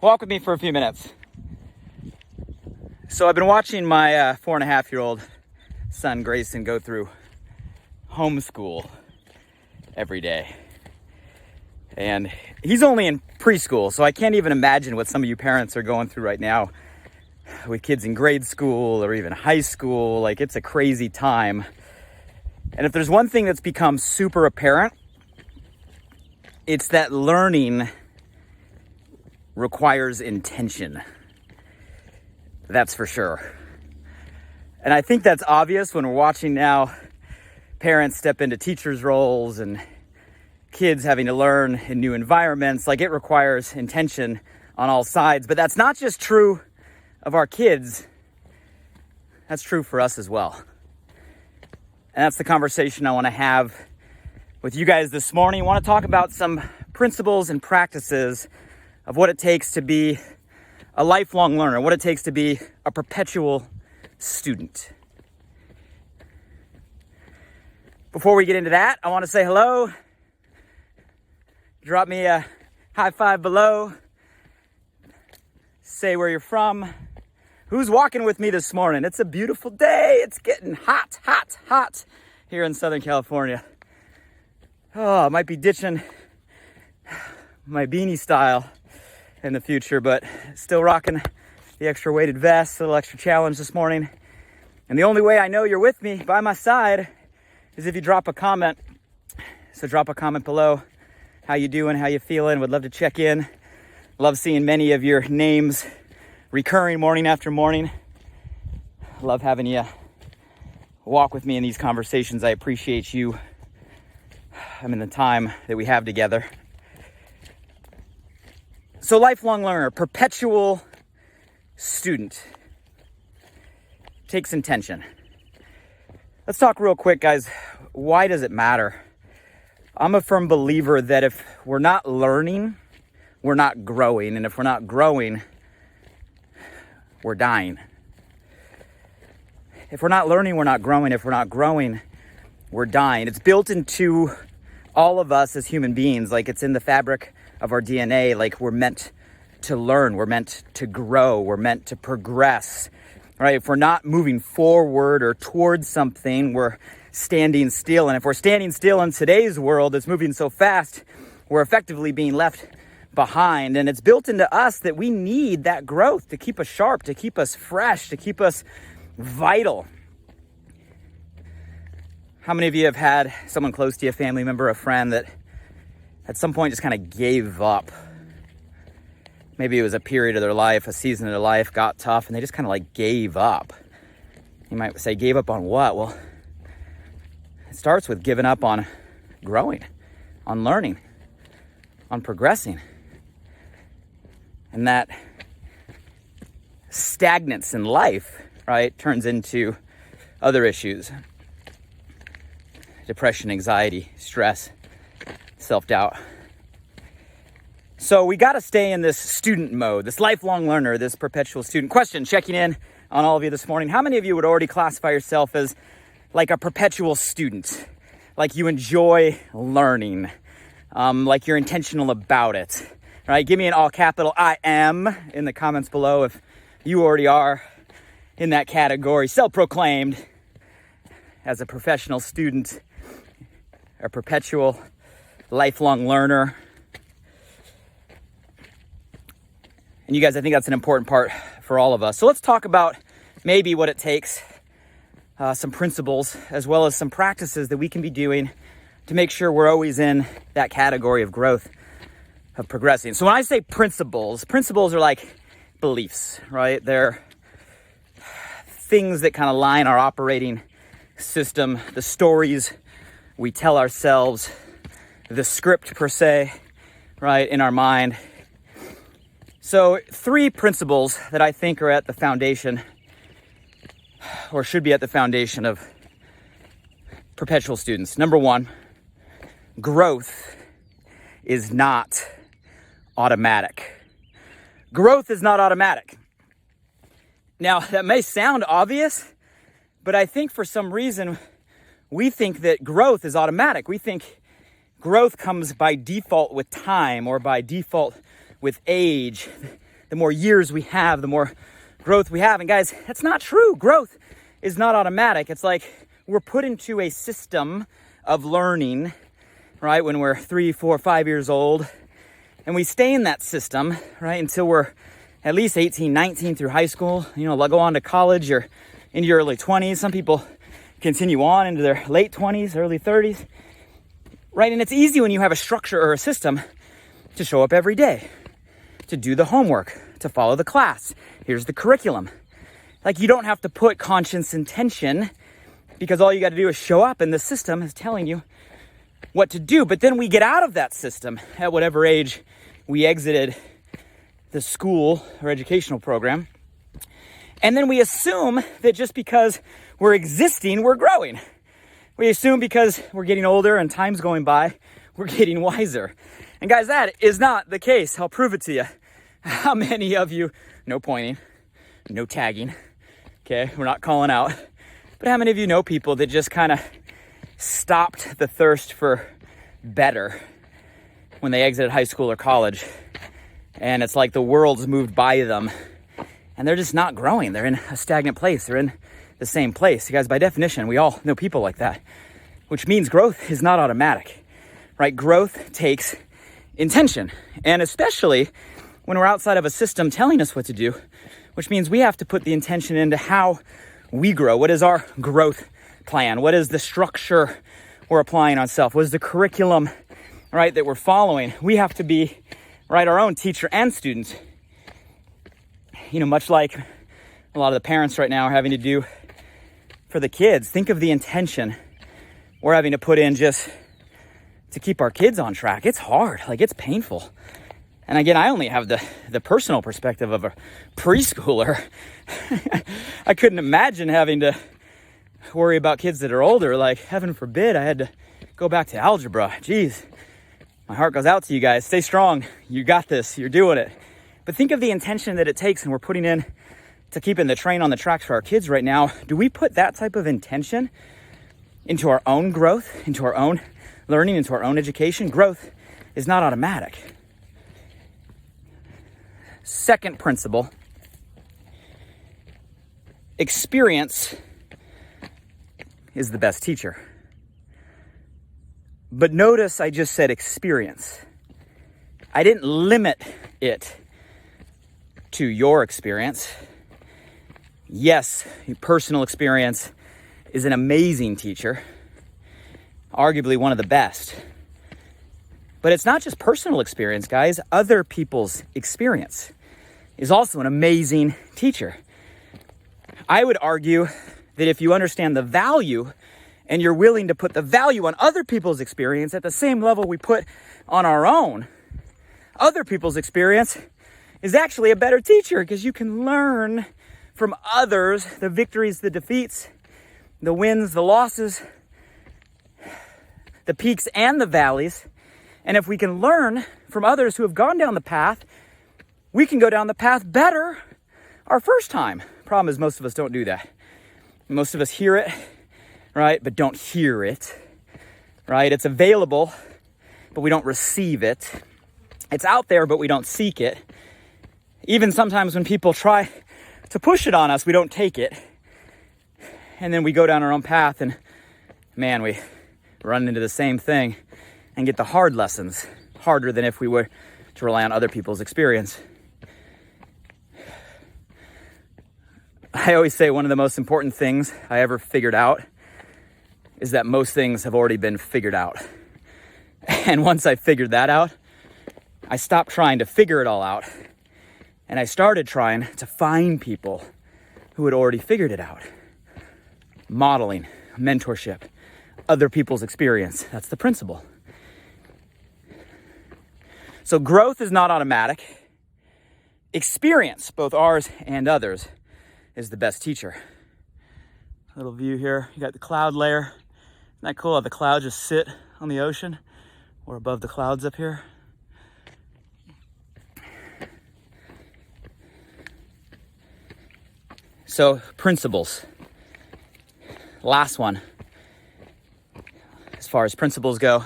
Walk with me for a few minutes. So I've been watching my 4.5-year-old son, Grayson, go through homeschool every day. And he's only in preschool, so I can't even imagine what some of you parents are going through right now with kids in grade school or even high school. Like, it's a crazy time. And if there's one thing that's become super apparent, it's that learning requires intention. That's for sure. And I think that's obvious when we're watching now parents step into teachers' roles and kids having to learn in new environments. Like, it requires intention on all sides. But that's not just true of our kids. That's true for us as well. And that's the conversation I want to have with you guys this morning. I want to talk about some principles and practices of what it takes to be a lifelong learner, what it takes to be a perpetual student. Before we get into that, I want to say hello. Drop me a high five below. Say where you're from. Who's walking with me this morning? It's a beautiful day. It's getting hot, hot, hot here in Southern California. Oh, I might be ditching my beanie style in the future, but still rocking the extra weighted vest, a little extra challenge this morning. And the only way I know you're with me by my side is if you drop a comment. So drop a comment below. How you doing? How you feeling? Would love to check in. Love seeing many of your names recurring morning after morning. Love having you walk with me in these conversations. I appreciate you. The time that we have together. So, lifelong learner, perpetual student, takes intention. Let's talk real quick, guys. Why does it matter? I'm a firm believer that if we're not learning, we're not growing. And if we're not growing, we're dying. If we're not learning, we're not growing. If we're not growing, we're dying. It's built into all of us as human beings. Like, it's in the fabric of our DNA. Like, we're meant to learn. We're meant to grow. We're meant to progress. Right? If we're not moving forward or towards something, we're standing still. And if we're standing still in today's world that's moving so fast, we're effectively being left behind. And it's built into us that we need that growth to keep us sharp, to keep us fresh, to keep us vital. How many of you have had someone close to you, a family member, a friend, that at some point just kind of gave up? Maybe it was a period of their life, a season of their life got tough, and they just kind of like gave up. You might say, gave up on what? Well, it starts with giving up on growing, on learning, on progressing. And that stagnance in life, right, turns into other issues. Depression, anxiety, stress, self-doubt. So we got to stay in this student mode, this lifelong learner, this perpetual student. Question, checking in on all of you this morning. How many of you would already classify yourself as like a perpetual student? Like you enjoy learning, like you're intentional about it, right? Give me an all capital I am in the comments below if you already are in that category, self-proclaimed as a professional student, a perpetual lifelong learner. And you guys, I think that's an important part for all of us. So let's talk about maybe what it takes, some principles, as well as some practices that we can be doing to make sure we're always in that category of growth, of progressing. So when I say principles are like beliefs, right? They're things that kind of line our operating system, the stories we tell ourselves, the script per se, right, in our mind. So 3 principles that I think are at the foundation, or should be at the foundation of perpetual students. Number 1, growth is not automatic. Growth is not automatic. Now, that may sound obvious, but I think for some reason we think that growth is automatic. We think growth comes by default with time or by default with age. the more years we have, the more growth we have. And guys, that's not true. Growth is not automatic. It's like we're put into a system of learning, right, when we're 3, 4, 5 years old. And we stay in that system, right, until we're at least 18, 19 through high school. You know, go on to college or into your early 20s. Some people continue on into their late 20s, early 30s, right? And it's easy when you have a structure or a system to show up every day, to do the homework, to follow the class. Here's the curriculum. Like, you don't have to put conscious intention, because all you got to do is show up and the system is telling you what to do. But then we get out of that system at whatever age we exited the school or educational program. And then we assume that just because we're existing, we're growing. We assume because we're getting older and time's going by, we're getting wiser. And guys, that is not the case. I'll prove it to you. How many of you, no pointing, no tagging, okay, we're not calling out, but how many of you know people that just kind of stopped the thirst for better when they exited high school or college, and it's like the world's moved by them and they're just not growing? They're in a stagnant place. They're in the same place. You guys, by definition, we all know people like that, which means growth is not automatic, right? Growth takes intention, and especially when we're outside of a system telling us what to do, which means we have to put the intention into how we grow. What is our growth plan? What is the structure we're applying on self? What is the curriculum, right, that we're following? We have to be, right, our own teacher and student. You know, much like a lot of the parents right now are having to do for the kids. Think of the intention we're having to put in just to keep our kids on track. It's hard, like it's painful. And again, I only have the personal perspective of a preschooler. I couldn't imagine having to worry about kids that are older. Like, heaven forbid I had to go back to algebra. Jeez, my heart goes out to you guys. Stay strong. You got this. You're doing it. But think of the intention that it takes, and we're putting in to keeping the train on the tracks for our kids right now. Do we put that type of intention into our own growth, into our own learning, into our own education? Growth is not automatic. Second principle, experience is the best teacher. But notice I just said experience. I didn't limit it to your experience. Yes, your personal experience is an amazing teacher, arguably one of the best. But it's not just personal experience, guys. Other people's experience is also an amazing teacher. I would argue that if you understand the value and you're willing to put the value on other people's experience at the same level we put on our own, other people's experience is actually a better teacher, because you can learn from others the victories, the defeats, the wins, the losses, the peaks and the valleys. And if we can learn from others who have gone down the path, we can go down the path better our first time. Problem is, most of us don't do that. Most of us hear it, right, but don't hear it, right? It's available, but we don't receive it. It's out there, but we don't seek it. Even sometimes when people try to push it on us, we don't take it. And then we go down our own path, and man, we run into the same thing and get the hard lessons, harder than if we were to rely on other people's experience. I always say one of the most important things I ever figured out is that most things have already been figured out. And once I figured that out, I stopped trying to figure it all out, and I started trying to find people who had already figured it out. Modeling, mentorship, other people's experience. That's the principle. So growth is not automatic. Experience, both ours and others, is the best teacher. A little view here. You got the cloud layer. Isn't that cool how the clouds just sit on the ocean or above the clouds up here? So, principles. Last one. As far as principles go,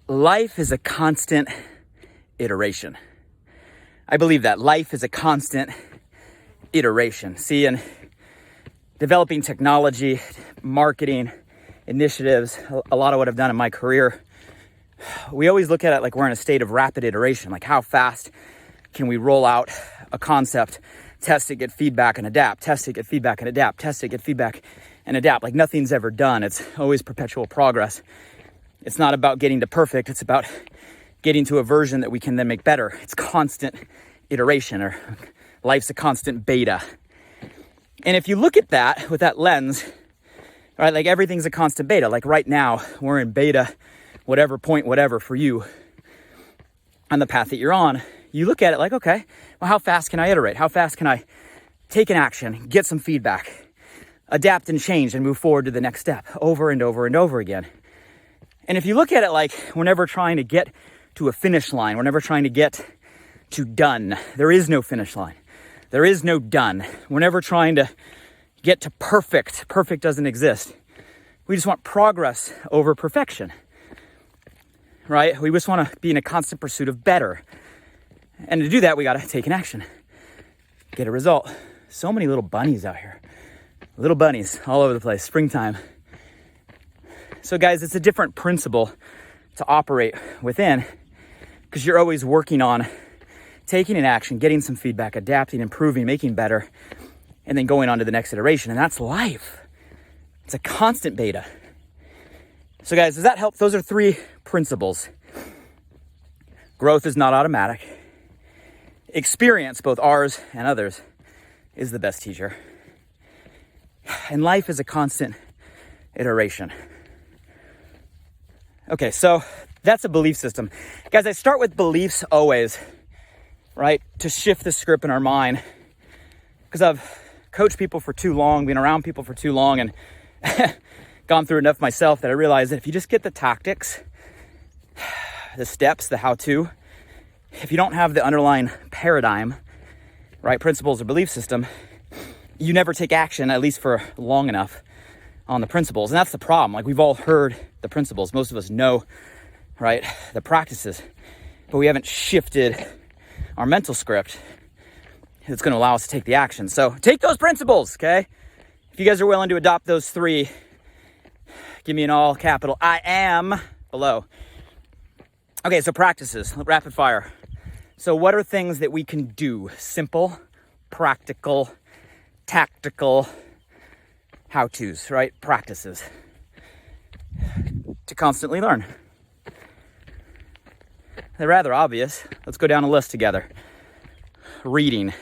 life is a constant iteration. I believe that life is a constant iteration. See, in developing technology, marketing, initiatives, a lot of what I've done in my career, we always look at it like we're in a state of rapid iteration. Like, how fast can we roll out a concept, test it, get feedback, and adapt, test it, get feedback, and adapt, test it, get feedback, and adapt. Like, nothing's ever done. It's always perpetual progress. It's not about getting to perfect. It's about getting to a version that we can then make better. It's constant iteration, or life's a constant beta. And if you look at that with that lens, right, like everything's a constant beta. Like right now, we're in beta, whatever point, whatever for you on the path that you're on. You look at it like, okay, well, how fast can I iterate? How fast can I take an action, get some feedback, adapt and change and move forward to the next step over and over and over again? And if you look at it like we're never trying to get to a finish line, we're never trying to get to done. There is no finish line. There is no done. We're never trying to get to perfect. Perfect doesn't exist. We just want progress over perfection, right? We just want to be in a constant pursuit of better. And to do that, we got to take an action, get a result. So many little bunnies out here, little bunnies all over the place, springtime. So guys, it's a different principle to operate within, because you're always working on taking an action, getting some feedback, adapting, improving, making better, and then going on to the next iteration. And that's life. It's a constant beta. So guys, does that help? Those are 3 principles. Growth is not automatic. Experience, both ours and others, is the best teacher. And life is a constant iteration. Okay, so that's a belief system. Guys, I start with beliefs always, right? To shift the script in our mind. Because I've coached people for too long, been around people for too long, and gone through enough myself that I realized that if you just get the tactics, the steps, the how-to, if you don't have the underlying paradigm, right, principles or belief system, you never take action, at least for long enough, on the principles. And that's the problem. Like, we've all heard the principles. Most of us know, right, the practices, but we haven't shifted our mental script that's going to allow us to take the action. So take those principles, okay? If you guys are willing to adopt those 3, give me an all capital I am below. Okay, so practices, rapid fire. So what are things that we can do? Simple, practical, tactical how-tos, right? Practices to constantly learn. They're rather obvious. Let's go down a list together. Reading,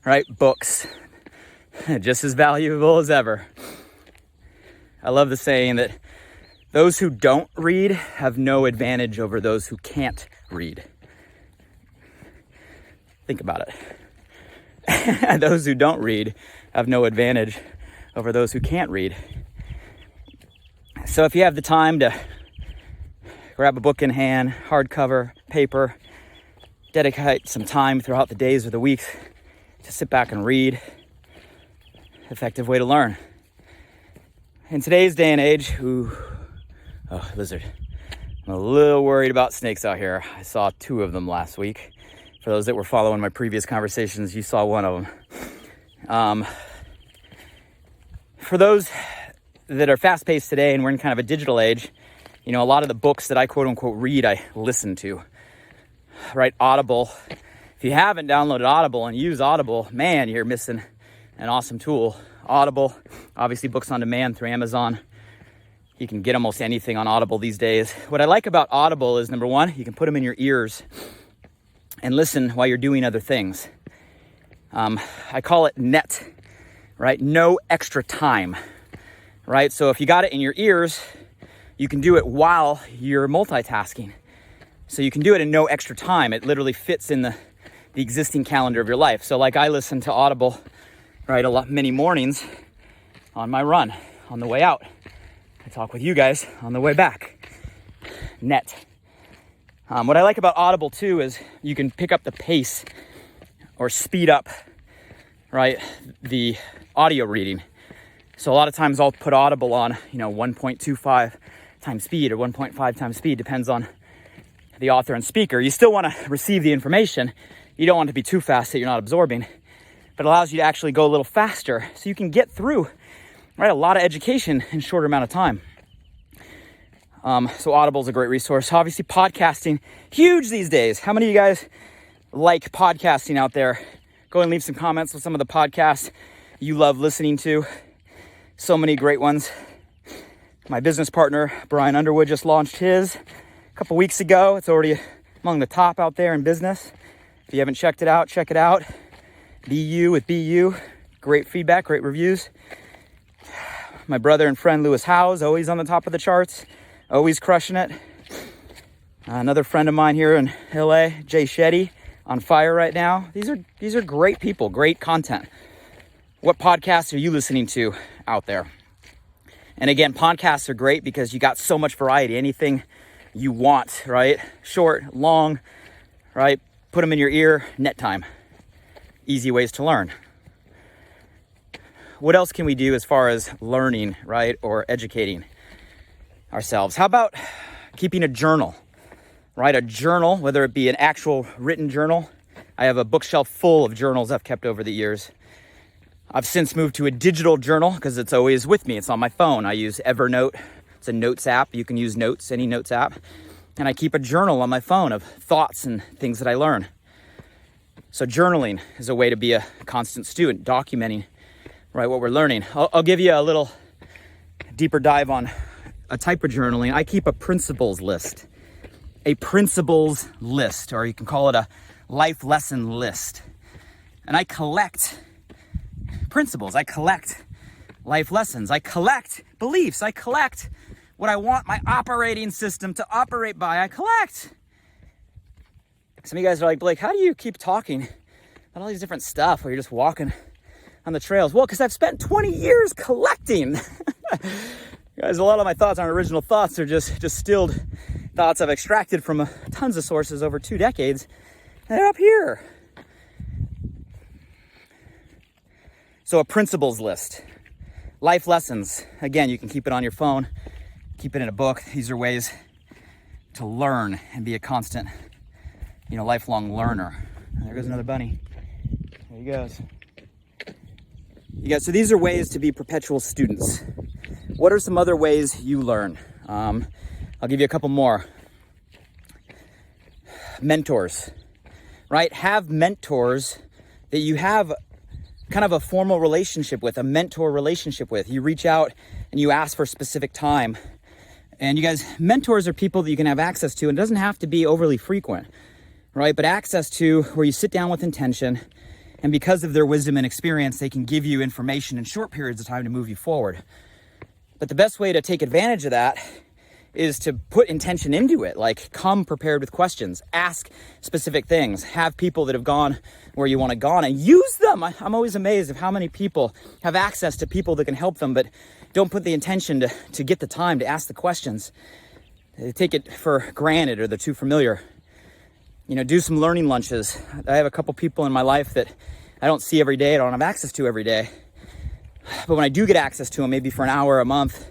right? Books, just as valuable as ever. I love the saying that those who don't read have no advantage over those who can't read. Think about it. Those who don't read have no advantage over those who can't read. So if you have the time to grab a book in hand, hardcover, paper, dedicate some time throughout the days or the weeks to sit back and read, effective way to learn. In today's day and age, lizard. I'm a little worried about snakes out here. I saw 2 of them last week. For those that were following my previous conversations, you saw one of them. For those that are fast-paced today and we're in kind of a digital age, you know, a lot of the books that I quote-unquote read, I listen to, right? Audible. If you haven't downloaded Audible and use Audible, man, you're missing an awesome tool. Audible, obviously books on demand through Amazon. You can get almost anything on Audible these days. What I like about Audible is, number 1, you can put them in your ears and listen while you're doing other things. I call it net, right? No extra time, right? So if you got it in your ears, you can do it while you're multitasking. So you can do it in no extra time. It literally fits in the existing calendar of your life. So like I listen to Audible, right, many mornings on my run, on the way out. I talk with you guys on the way back. Net. What I like about Audible too is you can pick up the pace or speed up, right, the audio reading. So a lot of times I'll put Audible on, 1.25 times speed or 1.5 times speed, depends on the author and speaker. You still want to receive the information. You don't want it to be too fast that you're not absorbing, but it allows you to actually go a little faster so you can get through, right, a lot of education in a shorter amount of time. So Audible is a great resource. Obviously, podcasting, huge these days. How many of you guys like podcasting out there? Go and leave some comments with some of the podcasts you love listening to. So many great ones. My business partner, Brian Underwood, just launched his a couple weeks ago. It's already among the top out there in business. If you haven't checked it out, check it out. Be You with Be You. Great feedback, great reviews. My brother and friend, Lewis Howes, always on the top of the charts. Always crushing it. Another friend of mine here in LA, Jay Shetty, on fire right now. These are great people, great content. What podcasts are you listening to out there? And again, podcasts are great because you got so much variety. Anything you want, right? Short, long, right? Put them in your ear, net time. Easy ways to learn. What else can we do as far as learning, right? Or educating ourselves? How about keeping a journal, right? A journal, whether it be an actual written journal. I have a bookshelf full of journals I've kept over the years. I've since moved to a digital journal because it's always with me. It's on my phone. I use Evernote. It's a notes app. You can use Notes, any notes app. And I keep a journal on my phone of thoughts and things that I learn. So journaling is a way to be a constant student, documenting, right, what we're learning. I'll give you a little deeper dive on a type of journaling. I keep a principles list. A principles list, or you can call it a life lesson list. And I collect principles. I collect life lessons. I collect beliefs. I collect what I want my operating system to operate by. I collect. Some of you guys are like, Blake, how do you keep talking about all these different stuff while you're just walking on the trails? Well, because I've spent 20 years collecting. Guys, a lot of my thoughts aren't original thoughts. They're just distilled thoughts I've extracted from tons of sources over 2 decades. And they're up here. So a principles list. Life lessons. Again, you can keep it on your phone. Keep it in a book. These are ways to learn and be a constant, lifelong learner. And there goes another bunny. There he goes. So these are ways to be perpetual students. What are some other ways you learn? I'll give you a couple more. Mentors, right? Have mentors that you have kind of a formal relationship with, a mentor relationship with. You reach out and you ask for a specific time. And you guys, mentors are people that you can have access to, and it doesn't have to be overly frequent, right? But access to where you sit down with intention, and because of their wisdom and experience, they can give you information in short periods of time to move you forward. But the best way to take advantage of that is to put intention into it, like come prepared with questions, ask specific things, have people that have gone where you want to go and use them. I'm always amazed of how many people have access to people that can help them, but don't put the intention to get the time to ask the questions. They take it for granted, or they're too familiar. Do some learning lunches. I have a couple people in my life that I don't see every day, I don't have access to every day. But when I do get access to them, maybe for an hour a month,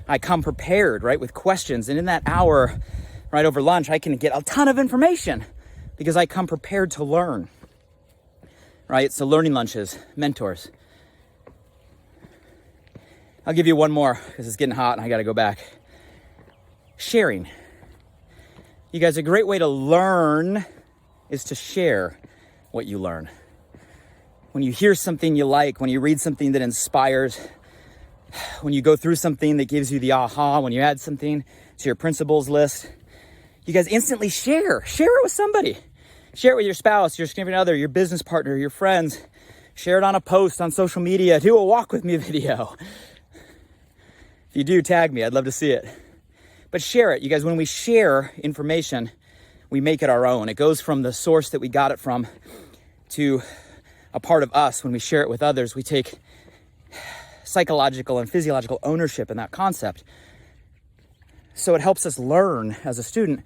I come prepared, right, with questions. And in that hour, right over lunch, I can get a ton of information because I come prepared to learn, right? So learning lunches, mentors. I'll give you one more because it's getting hot and I got to go back. Sharing. You guys, a great way to learn is to share what you learn. When you hear something you like, when you read something that inspires, when you go through something that gives you the aha, when you add something to your principles list, you guys instantly share. Share it with somebody. Share it with your spouse, your significant other, your business partner, your friends. Share it on a post on social media. Do a walk with me video. If you do, tag me. I'd love to see it. But share it. You guys, when we share information, we make it our own. It goes from the source that we got it from to a part of us. When we share it with others, we take psychological and physiological ownership in that concept. So it helps us learn as a student,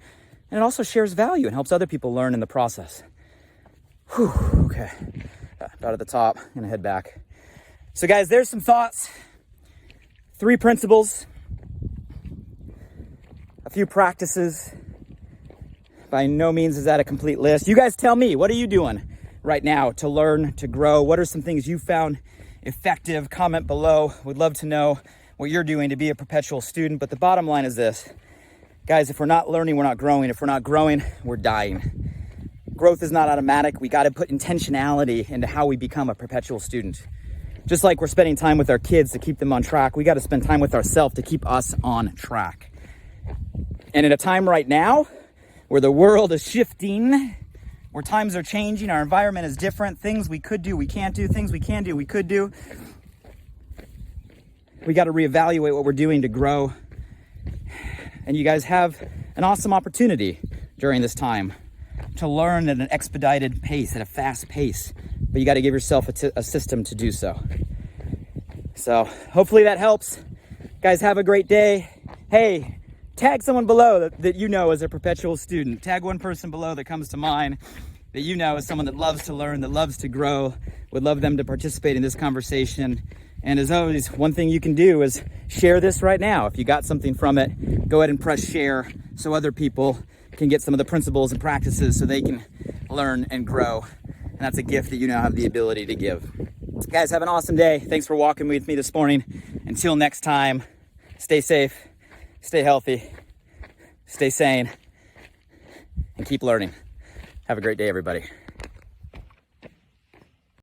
and it also shares value and helps other people learn in the process. Whew, okay, about at the top, I'm gonna head back. So guys, there's some thoughts, 3 principles, a few practices. By no means is that a complete list. You guys tell me, what are you doing? right now to learn, to grow? What are some things you found effective? Comment below. Would love to know what you're doing to be a perpetual student. But the bottom line is this. Guys, if we're not learning, we're not growing. If we're not growing, we're dying. Growth is not automatic. We got to put intentionality into how we become a perpetual student. Just like we're spending time with our kids to keep them on track, we got to spend time with ourselves to keep us on track. And in a time right now where the world is shifting, where times are changing, our environment is different, things we could do, we can't do, things we can do, we could do, we got to reevaluate what we're doing to grow. And you guys have an awesome opportunity during this time to learn at an expedited pace, at a fast pace. But you got to give yourself a system to do so. So hopefully that helps. Guys, have a great day. Hey, tag someone below that you know is a perpetual student. Tag one person below that comes to mind that you know is someone that loves to learn, that loves to grow, would love them to participate in this conversation. And as always, one thing you can do is share this right now. If you got something from it, go ahead and press share so other people can get some of the principles and practices so they can learn and grow. And that's a gift that you now have the ability to give. Guys, have an awesome day. Thanks for walking with me this morning. Until next time, stay safe, stay healthy, stay sane, and keep learning. Have a great day, everybody.